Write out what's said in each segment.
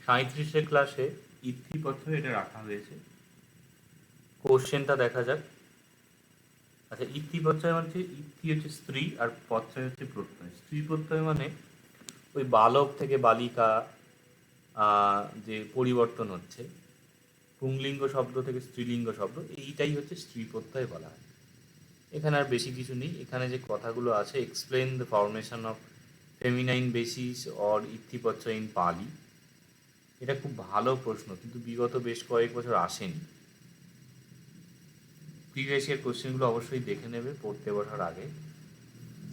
37-এর ক্লাসে ইত্থি এটা রাখা হয়েছে। কোশ্চেনটা দেখা যাক। আচ্ছা, ইত্থি প্রত্যয় মানে ইত্থি হচ্ছে স্ত্রী আর প্রত্যয় হচ্ছে প্রত্যয়। স্ত্রী প্রত্যয় মানে ওই বালক থেকে বালিকা যে পরিবর্তন হচ্ছে, পুংলিঙ্গ শব্দ থেকে স্ত্রীলিঙ্গ শব্দ, এইটাই হচ্ছে স্ত্রী প্রত্যয় বলা হয়। এখানে আর বেশি কিছু নেই। এখানে যে কথাগুলো আছে, explain the formation of feminine bases or ইত্থি প্রত্যয় ইন পালি, এটা খুব ভালো প্রশ্ন, কিন্তু বিগত বেশ কয়েক বছর আসেনি। প্রিভিয়াস ইয়ার কোশ্চেনগুলো অবশ্যই দেখে নেবে পড়তে বসার আগে।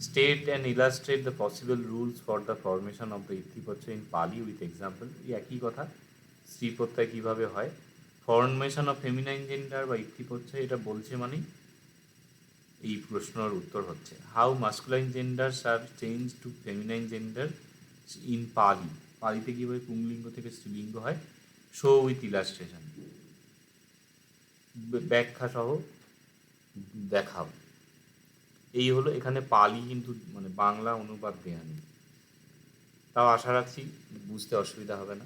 State and illustrate the possible rules for the formation of the ইত্থি প্রত্যয় ইন পালি উইথ এক্সাম্পল। এই একই কথা, স্ত্রী প্রত্যয় কীভাবে হয়, ফরমেশন অফ ফেমিনাইন জেন্ডার বা ইত্থি প্রত্যয় এটা বলছে মানেই এই প্রশ্নের উত্তর হচ্ছে how masculine genders are change to feminine gender in Pali. পালিতে কীভাবে পুংলিঙ্গ থেকে স্ত্রীলিঙ্গ হয়, শো উইথ ইলাস্ট্রেশন, ব্যাখ্যা সহ দেখাও। এই হলো, এখানে পালি কিন্তু মানে বাংলা অনুবাদ দেওয়া নেই, তাও আশা রাখছি বুঝতে অসুবিধা হবে না।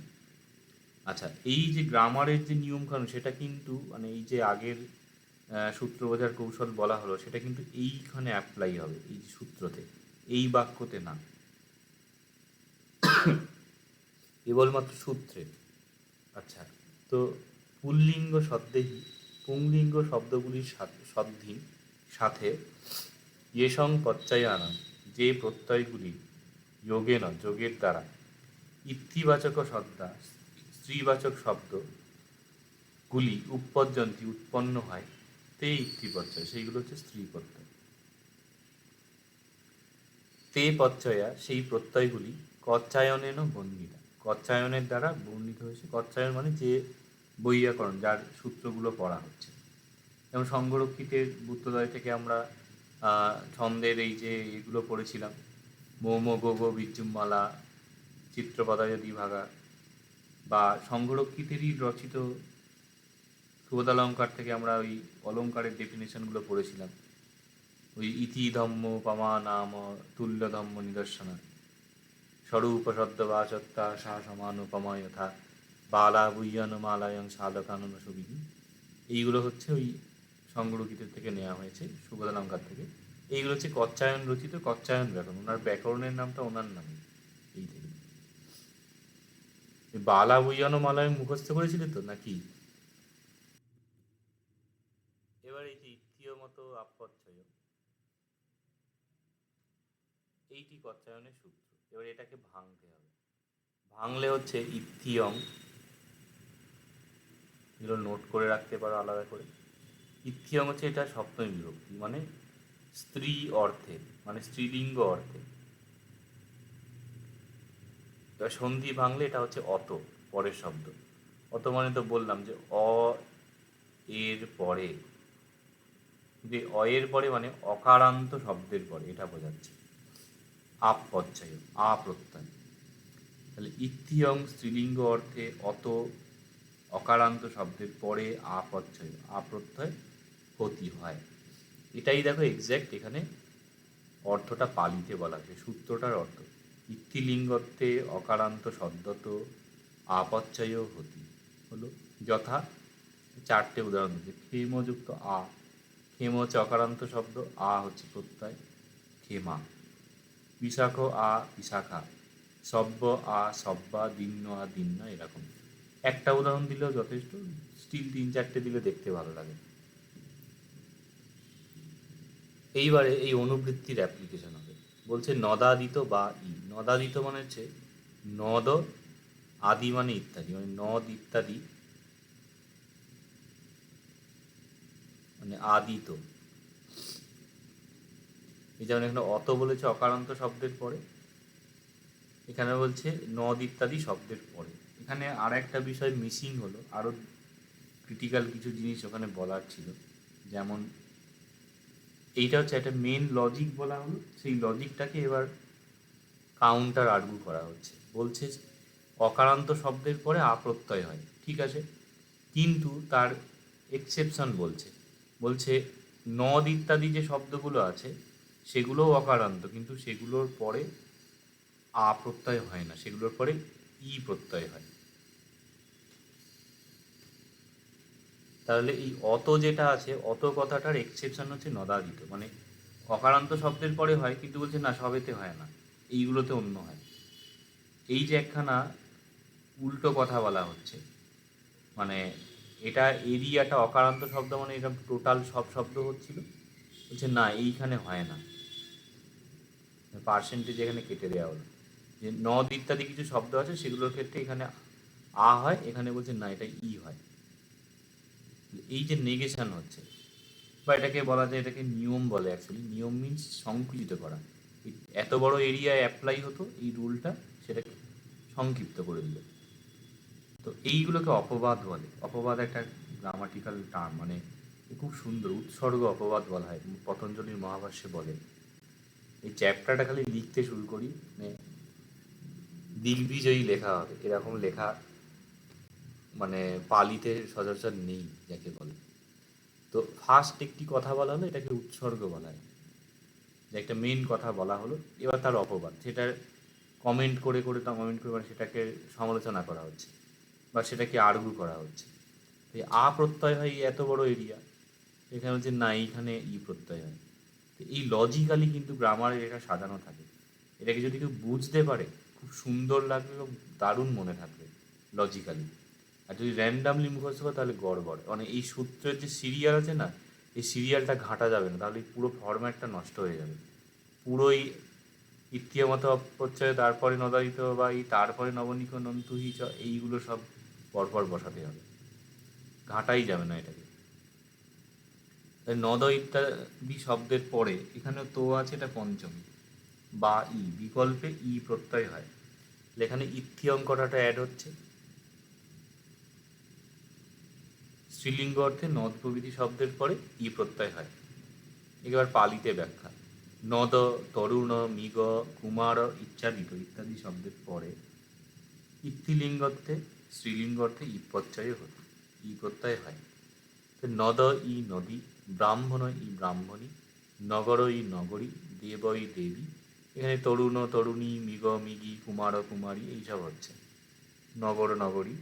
আচ্ছা, এই যে গ্রামারের যে নিয়মকানুন সেটা কিন্তু মানে এই যে আগের সূত্র বোঝার কৌশল বলা হলো সেটা কিন্তু এইখানে অ্যাপ্লাই হবে, এই যে সূত্রতে, এই বাক্যতে না, কেবলমাত্র সূত্রে। আচ্ছা, তো পুল্লিঙ্গ সদ্দেহী পুংলিঙ্গ শব্দগুলির সাথে ইয়েসং প্রত্যয়ানাম, যে প্রত্যয়গুলি যোগের দ্বারা ইত্থিবাচক সদ্যা স্ত্রীবাচক শব্দগুলি উৎপন্ন হয়, তে ইত্থি প্রত্যয়, সেইগুলো হচ্ছে স্ত্রী প্রত্যয়। তে প্রত্যয়া, সেই প্রত্যয়গুলি কচ্চায়নেন বর্ণিতা, কচ্চায়নের দ্বারা বর্ণিত হয়েছে। কচ্চায়ন মানে যে বৈয়াকরণ, যার সূত্রগুলো পড়া হচ্ছে। যেমন সংঘরক্ষিতের বুদ্ধদয় থেকে আমরা ছন্দের এই যে এগুলো পড়েছিলাম, মৌম গো গো বিদ্যুম্মালা, চিত্রপদায় দ্বিভাগা, বা সংঘরক্ষিতেরই রচিত সুবোধালঙ্কার থেকে আমরা ওই অলঙ্কারের ডেফিনেশনগুলো পড়েছিলাম, ওই ইতি ধম্ম পমা নাম তুল্য ধম্ম নিদর্শনা, স্বরূপ শব্দবাচত্তা সা সমানুপমা যথা বালা বুয়্যন মালায়ং সাধকানন সুবিধি। এইগুলো হচ্ছে ওই সংরক্ষিতের থেকে নেওয়া হয়েছে, সুবোধালঙ্কার থেকে। এইগুলো হচ্ছে কচ্চায়ন রচিত, কচ্চায়ন ব্যাকরণ, ওনার ব্যাকরণের নামটা ওনার নামে। এই থেকে বালা বুয়্যন মালায়ং মুখস্থ করেছিলে তো নাকি? এবার এই যে ইত্থীয় মতো আপচ্ছয়, এইটি কচ্চায়নের সূত্র। এবার এটাকে ভাঙতে হবে। ভাঙলে হচ্ছে ইত্থিয়ং, এগুলো নোট করে রাখতে পারো আলাদা করে। ইত্থিয়ং হচ্ছে এটা সপ্তমী বিভক্তি, মানে স্ত্রী অর্থে, মানে স্ত্রীলিঙ্গ অর্থে। এবার সন্ধি ভাঙলে এটা হচ্ছে অত, পরের শব্দ। অত মানে তো বললাম যে এর পরে, যে এর পরে মানে অকারান্ত শব্দের পরে, এটা বোঝাচ্ছে। আপচ্ছয়, প্রত্যয়। তাহলে ইত্থিয়ং স্ত্রীলিঙ্গ অর্থে অত অকারান্ত শব্দের পরে প্রত্যয় হতি হয়। এটাই দেখো এক্স্যাক্ট এখানে অর্থটা পালিতে বলা আছে, সূত্রটার অর্থ ইত্থিলিঙ্গত্বে অকারান্ত শব্দত আপচ্ছয় হতি হলো। যথা চারটে উদাহরণ দিচ্ছে। ক্ষেমযুক্ত ক্ষেম হচ্ছে অকারান্ত শব্দ, হচ্ছে প্রত্যয়, ক্ষেমা। বিশাখ বিশাখা, সব্য সব্বা, দিন্য দিন্না, এরকম একটা উদাহরণ দিলেও যথেষ্ট, স্টিল 3-4টে দিলে দেখতে ভালো লাগে। এইবারে এই অনুবৃত্তির অ্যাপ্লিকেশন হবে। বলছে নদাদিত বা নদাদিত মানে হচ্ছে নদ আদি মানে ইত্যাদি, মানে নদ ইত্যাদি মানে আদিত। এই যেমন এখানে অত বলেছে অকারান্ত শব্দের পরে, এখানে বলছে নদ ইত্যাদি শব্দের পরে। এখানে আর একটা বিষয় মিসিং হলো, আরও ক্রিটিক্যাল কিছু জিনিস ওখানে বলার ছিল। যেমন এইটা হচ্ছে একটা মেন লজিক বলা হলো, সেই লজিকটাকে এবার কাউন্টার আর্গু করা হচ্ছে। বলছে অকারান্ত শব্দের পরে প্রত্যয় হয়, ঠিক আছে, কিন্তু তার এক্সেপশন বলছে নদ ইত্যাদি যে শব্দগুলো আছে সেগুলোও অকারান্ত, কিন্তু সেগুলোর পরে প্রত্যয় হয় না, সেগুলোর পরে প্রত্যয় হয়। তাহলে এই অত যেটা আছে, অত কথাটার এক্সেপশন হচ্ছে নদাদিত, মানে অকারান্ত শব্দের পরে হয়, কিন্তু বলছে না সবেতে হয় না, এইগুলোতে অন্য হয়। এই যে একখানা উল্টো কথা বলা হচ্ছে, মানে এটা এরিয়াটা অকারান্ত শব্দ, মানে এটা টোটাল সব শব্দ হচ্ছিল, বলছে না এইখানে হয় না, পার্সেন্টেজ এখানে কেটে দেওয়া হলো, যে নদ ইত্যাদি কিছু শব্দ আছে সেগুলোর ক্ষেত্রে এখানে আ হয়, এখানে বলছে না এটা ই হয়। এই যে নেগেশন হচ্ছে, বা এটাকে বলা যায়, এটাকে নিয়ম বলে অ্যাকচুয়ালি। নিয়ম মিনস সংকুচিত করা। এত বড় এরিয়ায় অ্যাপ্লাই হতো এই রুলটা, সেটাকে সংক্ষিপ্ত করে দিল। তো এইগুলোকে অপবাদ বলে। অপবাদ একটা গ্রামাটিক্যাল টার্ম, মানে খুব সুন্দর, উৎসর্গ অপবাদ বলা হয়, পতঞ্জলির মহাভাষ্যে বলে। এই চ্যাপ্টারটা খালি লিখতে শুরু করি, মানে দিগ্বিজয়ী লেখা হবে, এরকম লেখা মানে পালিতে সচরাচর নেই যাকে বলে। তো ফার্স্ট একটি কথা বলা হলো, এটাকে উৎসর্গ বলা হয়, যে একটা মেন কথা বলা হলো, এবার তার অপবাদ, সেটার কমেন্ট করে করে মানে সেটাকে সমালোচনা করা হচ্ছে, বা সেটাকে আর্গু করা হচ্ছে। এই আ প্রত্যয় হয় এই এত বড় এরিয়া, এখানে হচ্ছে না এইখানে ই প্রত্যয় হয়। তো এই লজিক্যালি কিন্তু গ্রামারের এটা সাজানো থাকে। এটাকে যদি কেউ বুঝতে পারে, খুব সুন্দর লাগবে এবং দারুণ মনে থাকবে লজিক্যালি। আর যদি র্যান্ডামলি মুখস্থ করে তাহলে গড়বড়, মানে এই সূত্রের যে সিরিয়াল আছে না, এই সিরিয়ালটা ঘাঁটা যাবে না, তাহলে এই পুরো ফরম্যাটটা নষ্ট হয়ে যাবে। পুরোই ইত্তীয় মতো অপচয়, তারপরে নদাদিত, বা এই তারপরে নবনিক নন্তুহি এইগুলো সব পরপর বসাতে হবে, ঘাঁটাই যাবে না এটাকে। তাই নদ ইত্যাদি শব্দের পরে এখানে তো আছে, এটা পঞ্চমী, বা ই বিকল্পে ই প্রত্যয় হয়। এখানে ইত্থিয়ং কথাটা অ্যাড হচ্ছে। স্ত্রীলিঙ্গ অর্থে নদ প্রভৃতি শব্দের পরে ই প্রত্যয় হয়। এবার পালিতে ব্যাখ্যা। নদ, তরুণ, মৃগ, কুমার, ইচ্ছাদিত ইত্যাদি শব্দের পরে ইত্থিলিঙ্গর্থে, স্ত্রীলিঙ্গ অর্থে ই প্রত্যয় হতো, ই প্রত্যয় হয়। নদ ই নদী, ব্রাহ্মণ ই ব্রাহ্মণী, নগর ই নগরী, দেব ই দেবী। এখানে তরুণ, তরুণী, মৃগ, মৃগী, কুমার, কুমারী এইসব হচ্ছে, নগর, নগরী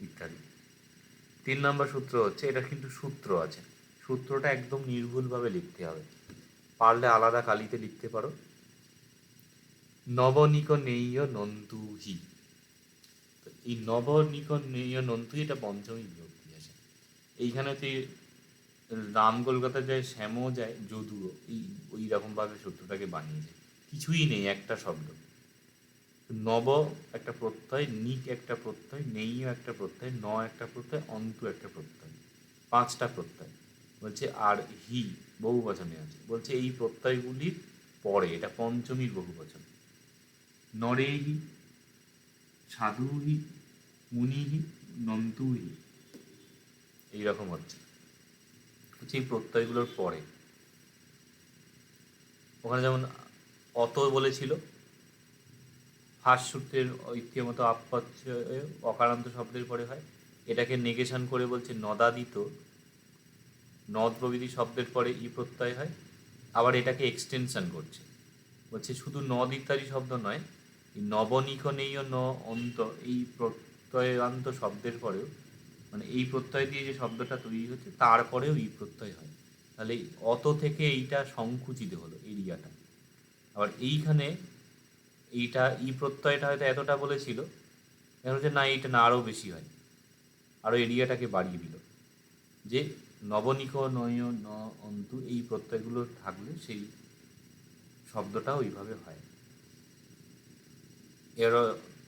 ইত্যাদি। 3 নম্বর সূত্র হচ্ছে, এটা কিন্তু সূত্র আছে, সূত্রটা একদম নির্ভুলভাবে লিখতে হবে, পারলে আলাদা কালিতে লিখতে পারো। নবনিক নেয় নন্তুহি। এই নবনিক নেয় নন্তুহি, এটা পঞ্চমী বিভক্তি আছে। এইখানে হচ্ছে রাম কলকাতা যায়, শ্যামও যায়, যদুও, এই ওই রকমভাবে সূত্রটাকে বানিয়েছে। কিছুই নেই, একটা শব্দ। নব একটা প্রত্যয়, নিক একটা প্রত্যয়, নেইও একটা প্রত্যয়, ন একটা প্রত্যয়, অন্তু একটা প্রত্যয়, 5টা প্রত্যয় বলছে। আর হি বহু বচনে আছে, বলছে এই প্রত্যয়গুলির পরে, এটা পঞ্চমীর বহু বচন। নরেহি, সাধুহি, মুনিহি, নন্তুহি, এইরকম হচ্ছে এই প্রত্যয়গুলোর পরে। ওখানে যেমন অত বলেছিল, ফার্স্ট সূত্রের ঐক্যমতো আপত্যয় অকারান্ত শব্দের পরে হয়, এটাকে নেগেশন করে বলছে নদাদিত, নদ প্রভৃতি শব্দের পরে ই প্রত্যয় হয়। আবার এটাকে এক্সটেনশন করছে, বলছে শুধু নদ ইত্যাদি শব্দ নয়, এই নবনিকনেয় ন অন্ত, এই প্রত্যয়ান্ত শব্দের পরেও, মানে এই প্রত্যয় দিয়ে যে শব্দটা তৈরি হচ্ছে তারপরেও ই প্রত্যয় হয়। তাহলে অত থেকে এইটা সংকুচিত হলো এরিয়াটা। আবার এইখানে এইটা ই প্রত্যয়টা হয়তো এতটা বলেছিল, এখন হচ্ছে না এইটা না আরও বেশি হয়, আরও এরিয়াটাকে বাড়িয়ে দিল, যে নবনিক নয় ন অন্তু এই প্রত্যয়গুলো থাকলে সেই শব্দটা ওইভাবে হয়। এরও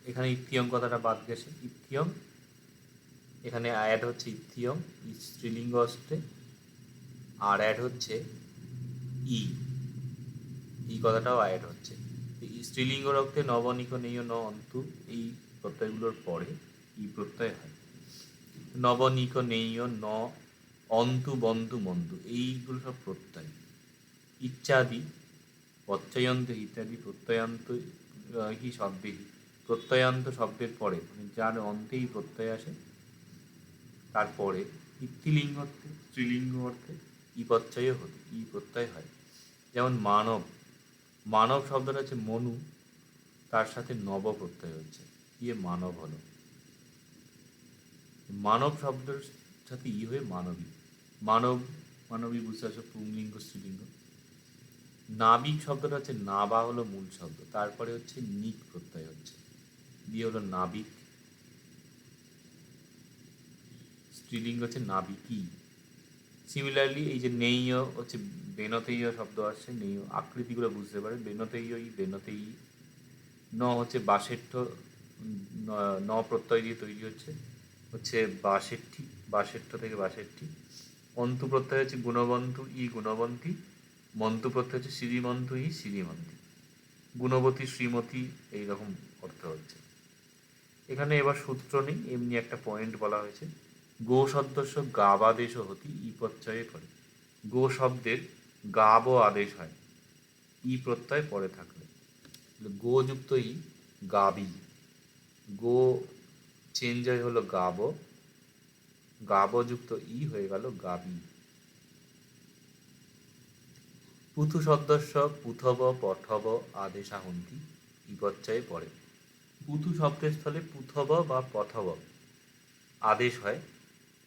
এখানে ইত্থিয়ং কথাটা বাদ গেছে, ইত্থিয়ং এখানে অ্যাড হচ্ছে, ইত্থিয়ং স্ত্রীলিঙ্গ অস্তে, আর অ্যাড হচ্ছে ই, এই কথাটাও অ্যাড হচ্ছে। স্ত্রীলিঙ্গ রক্তে নবনিক নেয় ন অন্তু এই প্রত্যয়গুলোর পরে ই প্রত্যয় হয়। নবনিক নেয় ন অন্তু, বন্ধু, মন্দু এইগুলো সব প্রত্যয়। ইচ্ছাদি প্রত্যয়ান্ত ইত্যাদি প্রত্যয়ান্ত হি শব্দে, প্রত্যয়ান্ত শব্দের পরে, মানে যার অন্তেই প্রত্যয় আসে, তারপরে ইত্তিলিঙ্গ অর্থে, স্ত্রীলিঙ্গ অর্থে ই প্রত্যয় হতো, ই প্রত্যয় হয়। যেমন মানব, মানব শব্দটা হচ্ছে মনু, তার সাথে নব প্রত্যয় হচ্ছে, ইয়ে মানব হলো। মানব শব্দের সাথে ই হয়ে মানবী। মানব, মানবী বুঝতে পারছো, পুংলিঙ্গ স্ত্রীলিঙ্গ। নাবিক শব্দটা হচ্ছে, নাবা হলো মূল শব্দ, তারপরে হচ্ছে নিক প্রত্যয় হচ্ছে, দিয়ে হলো নাবিক। স্ত্রীলিঙ্গ হচ্ছে নাবিকী। সিমিলারলি এই যে নেইয় হচ্ছে বেনতেইয় শব্দ আসছে, নেইয় আকৃতিগুলো বুঝতে পারে, বেনতেইয়ই বেনতেই। ন হচ্ছে বাষেট্ঠ, ন প্রত্যয় দিয়ে তৈরি হচ্ছে, হচ্ছে বাষট্টি, বাষেট্ঠ থেকে বাষট্টি। অন্তু প্রত্যয় হচ্ছে গুণবন্তু ই গুণবন্তী, মন্তু প্রত্যয় হচ্ছে শ্রীমন্তু ই শ্রীমন্তী, গুণবতী শ্রীমতী, এইরকম অর্থ হচ্ছে। এখানে এবার সূত্র নেই, এমনি একটা পয়েন্ট বলা হয়েছে। গো শব্দস্য গাবাদেশ হতি ই প্রত্যয়ে পড়ে। গো শব্দের গাব আদেশ হয় ই প্রত্যয় পরে থাকলে। গো যুক্ত ই গাবি, গো চেঞ্জ হয়ে হলো গাব, গাব যুক্ত ই হয়ে গেল গাবি। পুথু শব্দস্য পুথব পঠব আদেশাহন্তি ই প্রত্যয়ে পড়ে। পুথু শব্দের স্থলে পুথব বা পথব আদেশ হয়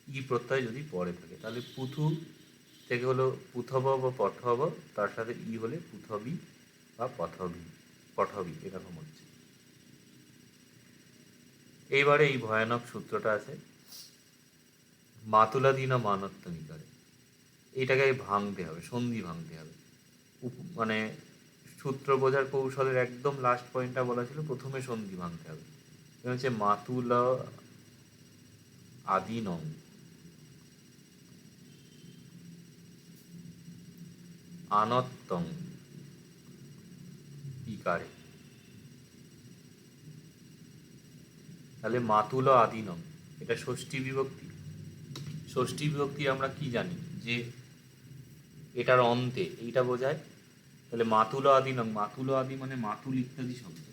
ই প্রত্যয় যদি পরে থাকে, তাহলে পুথু থেকে হলো পুথব বা পঠব, তার সাথে ই হলে পুথবি বা পথবি, পঠবি, এরকম হচ্ছে। এইবারে এই ভয়ানক সূত্রটা আছে, মাতুলাধীন মানত্বনিকারে। এইটাকে ভাঙতে হবে, সন্ধি ভাঙতে হবে। মানে সূত্র বোঝার কৌশলের একদম লাস্ট পয়েন্টটা বলা ছিল, প্রথমে সন্ধি ভাঙতে হবে। এটা হচ্ছে মাতুলা আদিনং, আনত্তং ইকারে। তাহলে মাতুল আদিনম, এটা ষষ্ঠী বিভক্তি। ষষ্ঠী বিভক্তি আমরা কি জানি, যে এটার অন্তে এইটা বোঝায়। তাহলে মাতুল আদিনম, মাতুল আদি মানে মাতুল ইত্যাদি শব্দ,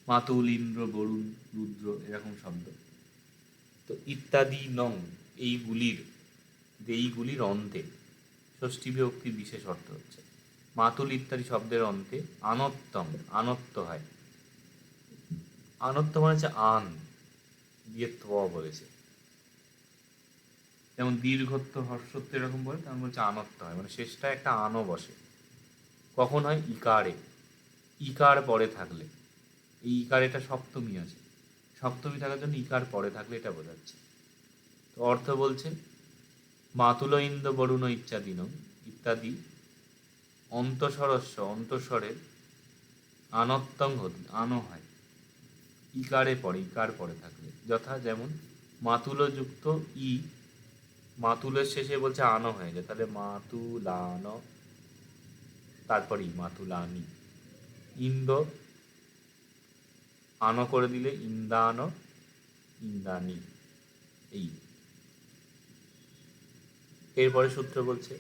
মাতুল, ইন্দ্র, বরুণ, রুদ্র, এরকম শব্দ। তো ইত্যাদি নং, এইগুলির, এইগুলির অন্তে ষষ্ঠী বিভক্তির বিশেষ অর্থ হচ্ছে মাতুল ইত্যাদি শব্দের অন্তে আনত্তম, আনত্ত হয়। আনত্ত মানে হচ্ছে আন দিয়ে ত বলেছে, যেমন দীর্ঘত্ব হর্ষত্ব এরকম বলে, তেমন বলছে আনত্ত হয়, মানে শেষটা একটা আনও বসে। কখন হয়, ইকারে, ইকার পরে থাকলে। এই ইকার, এটা সপ্তমী আছে, সপ্তমী থাকার জন্য ইকার পরে থাকলে এটা বোঝাচ্ছে। তো অর্থ বলছে মাতুল ইন্দ্র বরুণ ইত্যাদি ইত্যাদি অন্তঃস্বরস্য, অন্তঃস্বরের আনত্তং হতি, আনো হয় ইকারে পরে, ইকার পরে থাকলে। যথা যেমন মাতুল যুক্ত ই, মাতুলের শেষে বলছে আনো হয়ে যায়, তাহলে মাতুলান, তারপরই মাতুলানি। ইন্দ্র আনো করে দিলে ইন্দান, ইন্দানি, এই। এরপরে সূত্র বলছে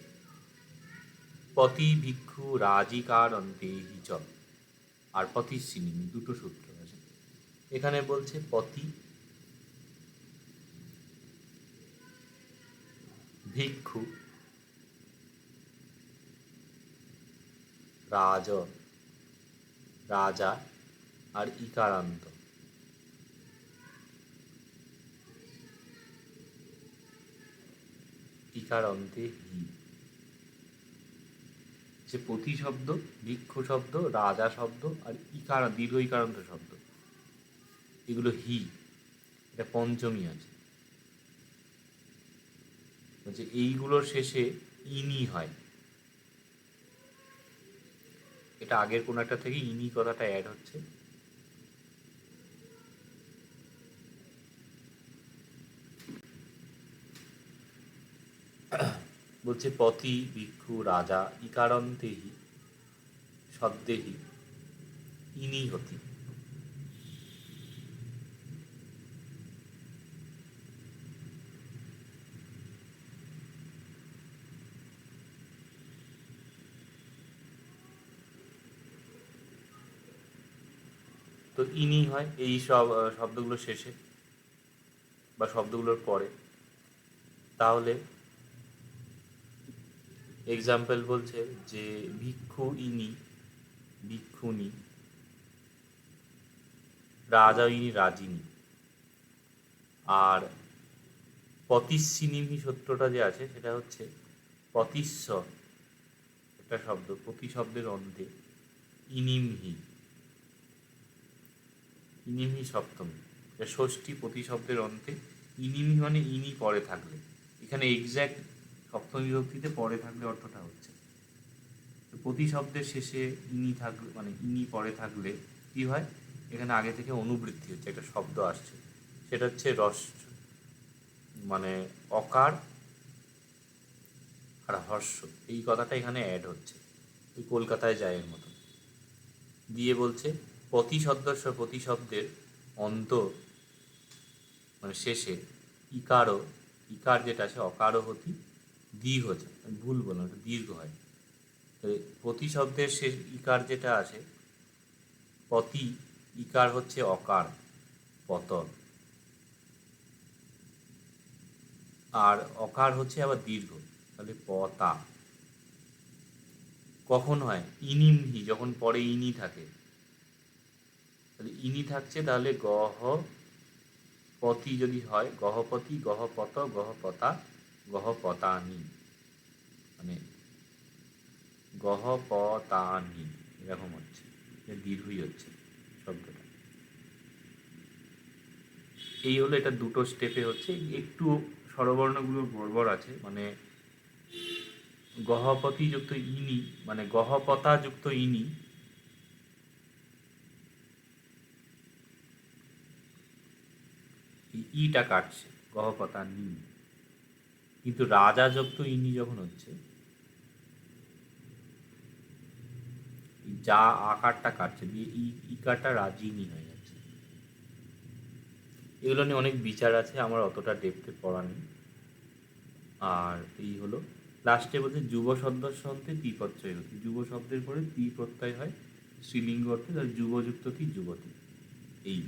পতি ভিক্ষু রাজিকার অন্তে হিচ, আর পতিশ্রিনী, দুটো সূত্র আছে। এখানে বলছে পতি ভিক্ষু রাজ, রাজা, আর ইকারান্ত। ইকারান্তে হি, যে পতি শব্দ, ভিক্ষু শব্দ, রাজা শব্দ, আর ইকার, দীর্ঘ ইকারান্ত শব্দ, এগুলো হি, এটা পঞ্চমী আছে। বলছে এইগুলোর শেষে ইনি হয়, এটা আগের কোন একটা থেকে ইনি কথাটা অ্যাড হচ্ছে। বলছে পতি ভিক্ষু রাজা ইকারন্তেহি সদ্দেহি ইনি হতি। তো ইনি হয় এই সব শব্দগুলো শেষে বা শব্দগুলোর পরে। তাহলে এক্সাম্পল বলছে যে ভিক্ষু ইনি, ভিক্ষুনি, রাজা ইনি রাজিনী, আর পতিস্বিনিমহি সূত্রটা যে আছে সেটা হচ্ছে পতিস্বর একটা শব্দ, প্রতি শব্দের অন্তে ইনিমহি, ইনিমহি সপ্তমী, ষষ্ঠী প্রতি শব্দের অন্তে ইনিমহি মানে ইনি পরে থাকলে, এখানে এক্স্যাক্ট সপ্তমী বিভক্তিতে পরে থাকলে অর্থটা হচ্ছে প্রতি শব্দের শেষে ইনি থাকলে, মানে ইনি পরে থাকলে কি হয়, এখানে আগে থেকে অনুবৃত্তি হচ্ছে, একটা শব্দ আসছে, সেটা হচ্ছে রস, মানে অকার আর হর্ষ, এই কথাটা এখানে অ্যাড হচ্ছে, ওই কলকাতায় যায় এর মতো দিয়ে বলছে প্রতি সদস্য, প্রতি শব্দের অন্ত মানে শেষে ইকারও, ইকার যেটা আছে অকারও হতি দীর্ঘ, আমি ভুল বললাম, এটা দীর্ঘ হয়। প্রতি শব্দের শেষ ইকার যেটা আছে, প্রতি ইকার হচ্ছে অকার পতন, আর অকার হচ্ছে আবার দীর্ঘ, তাহলে পতা কখন হয়, ইনিমহি, যখন পরে ইনি থাকে, তাহলে ইনি থাকছে, তাহলে গহ পতি যদি হয়, গহপতি, গহপত, গহপতা, গহপতানি, মানে গহপতানি, এরকম হচ্ছে, দীর্ঘই হচ্ছে শব্দটা। এই হলো, এটা দুটো স্টেপে হচ্ছে, একটু স্বরবর্ণগুলো গড়বড় আছে, মানে গহপতি যুক্ত ইনি, মানে গহপতা যুক্ত ইনি, ইটা কাটছে গহপতা নি, কিন্তু রাজা যুক্ত ইনি যখন হচ্ছে, যা আকারটা কাটছে দিয়ে ইকারটা রাজিনী হয়ে যাচ্ছে। এগুলো নিয়ে অনেক বিচার আছে, আমার অতটা ডেপথে পড়া নেই। আর এই হলো লাস্টে বলছে যুব সদস্য অন্তে তি প্রত্যয় হতি, যুব শব্দের পরে তি প্রত্যয় হয় স্ত্রীলিঙ্গ অর্থে, তাহলে যুবযুক্ত তি যুবতী, এই